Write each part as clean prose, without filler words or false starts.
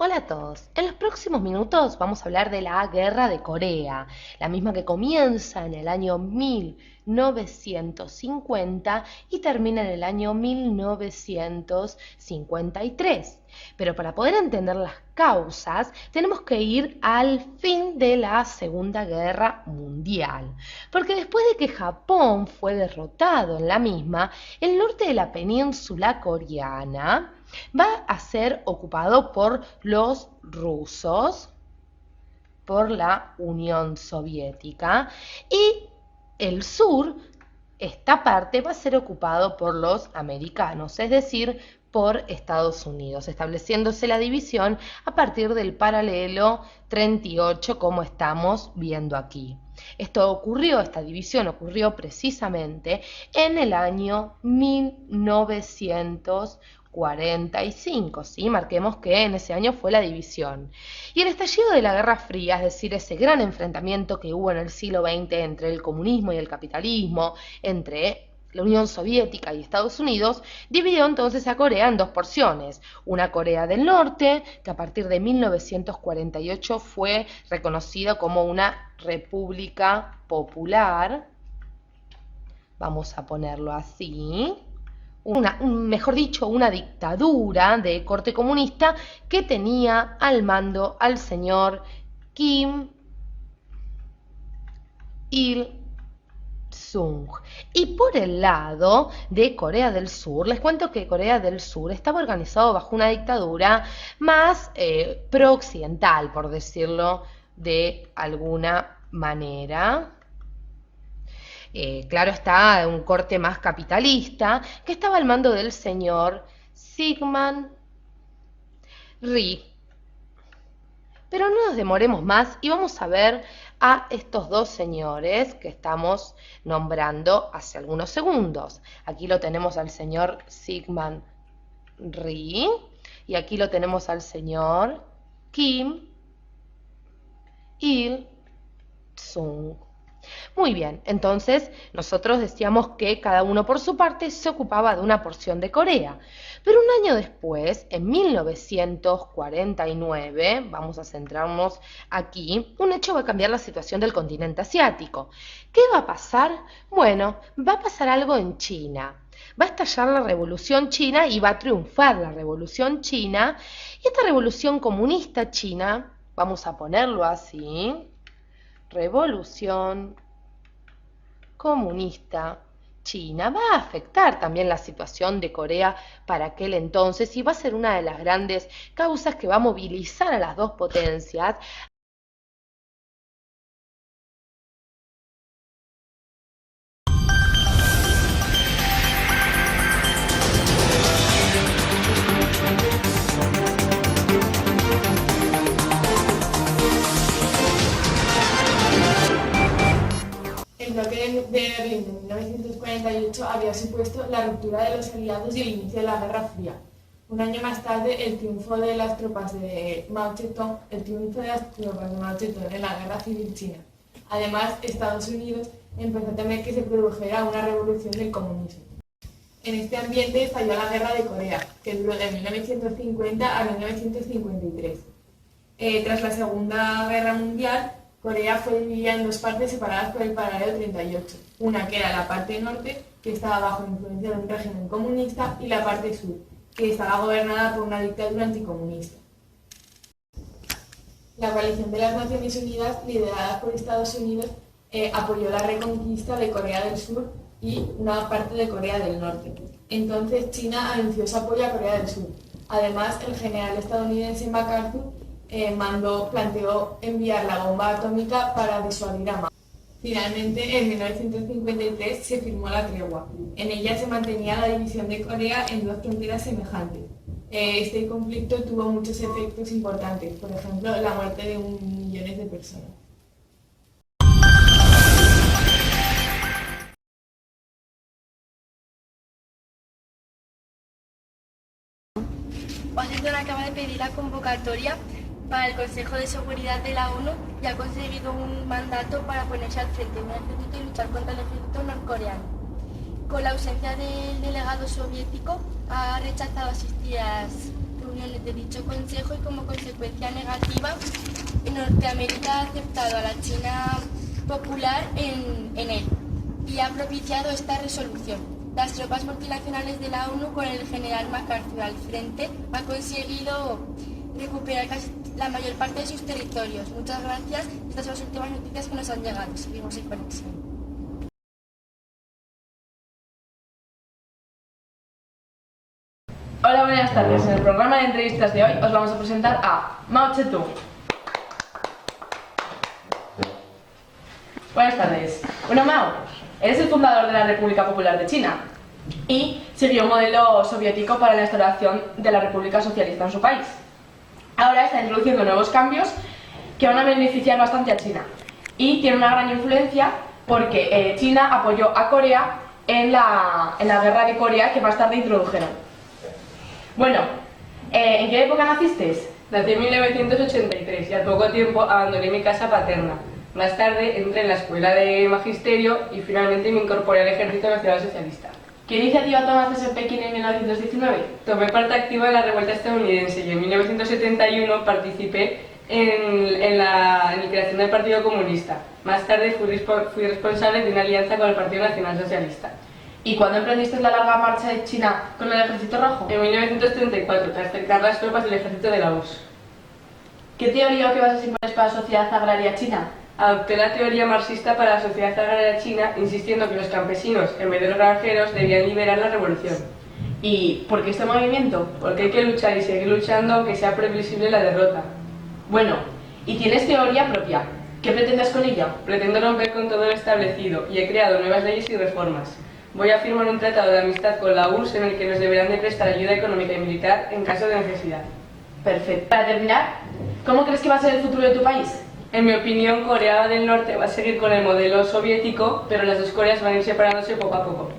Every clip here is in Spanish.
Hola a todos. En los próximos minutos vamos a hablar de la Guerra de Corea, la misma que comienza en el año 1950 y termina en el año 1953. Pero para poder entender las causas, tenemos que ir al fin de la Segunda Guerra Mundial. Porque después de que Japón fue derrotado en la misma, el norte de la península coreana va a ser ocupado por los rusos, por la Unión Soviética, y el sur, esta parte, va a ser ocupado por los americanos, es decir, por Estados Unidos, estableciéndose la división a partir del paralelo 38, como estamos viendo aquí. Esta división ocurrió precisamente en el año 1945, ¿sí? Marquemos que en ese año fue la división. Y el estallido de la Guerra Fría, es decir, ese gran enfrentamiento que hubo en el siglo XX entre el comunismo y el capitalismo, entre la Unión Soviética y Estados Unidos, dividió entonces a Corea en dos porciones. Una Corea del Norte, que a partir de 1948 fue reconocida como una república popular, vamos a ponerlo así, mejor dicho, una dictadura de corte comunista que tenía al mando al señor Kim Il-sung. Y por el lado de Corea del Sur, les cuento que Corea del Sur estaba organizado bajo una dictadura más pro-occidental, por decirlo de alguna manera. Claro está, un corte más capitalista, que estaba al mando del señor Syngman Rhee. Pero no nos demoremos más y vamos a ver a estos dos señores que estamos nombrando hace algunos segundos. Aquí lo tenemos al señor Syngman Rhee y aquí lo tenemos al señor Kim Il-sung. Muy bien, entonces nosotros decíamos que cada uno por su parte se ocupaba de una porción de Corea. Pero un año después, en 1949, vamos a centrarnos aquí, un hecho va a cambiar la situación del continente asiático. ¿Qué va a pasar? Bueno, va a pasar algo en China. Va a estallar la revolución china y va a triunfar la revolución china. Y esta revolución comunista china, vamos a ponerlo así, revolución comunista china va a afectar también la situación de Corea para aquel entonces y va a ser una de las grandes causas que va a movilizar a las dos potencias. El bloque de Berlín de 1948 había supuesto la ruptura de los aliados y el inicio de la Guerra Fría. Un año más tarde, el triunfo de las tropas de Mao Zedong en la Guerra Civil China. Además, Estados Unidos empezó a temer que se produjera una revolución del comunismo. En este ambiente estalló la Guerra de Corea, que duró de 1950 a 1953. Tras la Segunda Guerra Mundial, Corea fue dividida en dos partes separadas por el paralelo 38, una que era la parte norte, que estaba bajo influencia de un régimen comunista, y la parte sur, que estaba gobernada por una dictadura anticomunista. La coalición de las Naciones Unidas, liderada por Estados Unidos, apoyó la reconquista de Corea del Sur y una parte de Corea del Norte. Entonces China anunció su apoyo a Corea del Sur. Además, el general estadounidense MacArthur planteó enviar la bomba atómica para disuadir a Mao. Finalmente, en 1953 se firmó la tregua. En ella se mantenía la división de Corea en dos fronteras semejantes. Este conflicto tuvo muchos efectos importantes, por ejemplo, la muerte de millones de personas. Washington acaba de pedir la convocatoria para el Consejo de Seguridad de la ONU y ha conseguido un mandato para ponerse al frente de un ejército y luchar contra el ejército norcoreano. Con la ausencia del delegado soviético, ha rechazado asistir a las reuniones de dicho Consejo y como consecuencia negativa, Norteamérica ha aceptado a la China popular en él y ha propiciado esta resolución. Las tropas multinacionales de la ONU, con el general MacArthur al frente, han conseguido recuperar casi la mayor parte de sus territorios. Muchas gracias. Estas son las últimas noticias que nos han llegado. Seguimos en conexión. Hola, buenas tardes. En el programa de entrevistas de hoy os vamos a presentar a Mao Zedong. Buenas tardes. Bueno, Mao, eres el fundador de la República Popular de China y siguió un modelo soviético para la instauración de la República Socialista en su país. Ahora está introduciendo nuevos cambios que van a beneficiar bastante a China y tiene una gran influencia porque China apoyó a Corea en la guerra de Corea que más tarde introdujeron. Bueno, ¿en qué época naciste? Nací en 1983 y al poco tiempo abandoné mi casa paterna. Más tarde entré en la escuela de magisterio y finalmente me incorporé al ejército nacional socialista. ¿Qué iniciativa tomaste en Pekín en 1919? Tomé parte activa en la revuelta estadounidense y en 1971 participé en la creación del Partido Comunista. Más tarde fui responsable de una alianza con el Partido Nacional Socialista. ¿Y cuándo emprendiste la larga marcha de China con el Ejército Rojo? En 1934, tras cercar las tropas del ejército de la URSS. ¿Qué teoría o qué bases impones para la sociedad agraria china? Adopté la teoría marxista para la sociedad agraria china, insistiendo que los campesinos, en vez de los granjeros, debían liderar la revolución. ¿Y por qué este movimiento? Porque hay que luchar y seguir luchando aunque sea previsible la derrota. Bueno, ¿y tienes teoría propia? ¿Qué pretendes con ella? Pretendo romper con todo lo establecido y he creado nuevas leyes y reformas. Voy a firmar un tratado de amistad con la URSS en el que nos deberán de prestar ayuda económica y militar en caso de necesidad. Perfecto. Para terminar, ¿cómo crees que va a ser el futuro de tu país? En mi opinión, Corea del Norte va a seguir con el modelo soviético, pero las dos Coreas van a ir separándose poco a poco.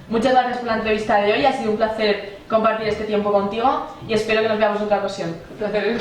Muchas gracias por la entrevista de hoy, ha sido un placer compartir este tiempo contigo y espero que nos veamos en otra ocasión. Un placer.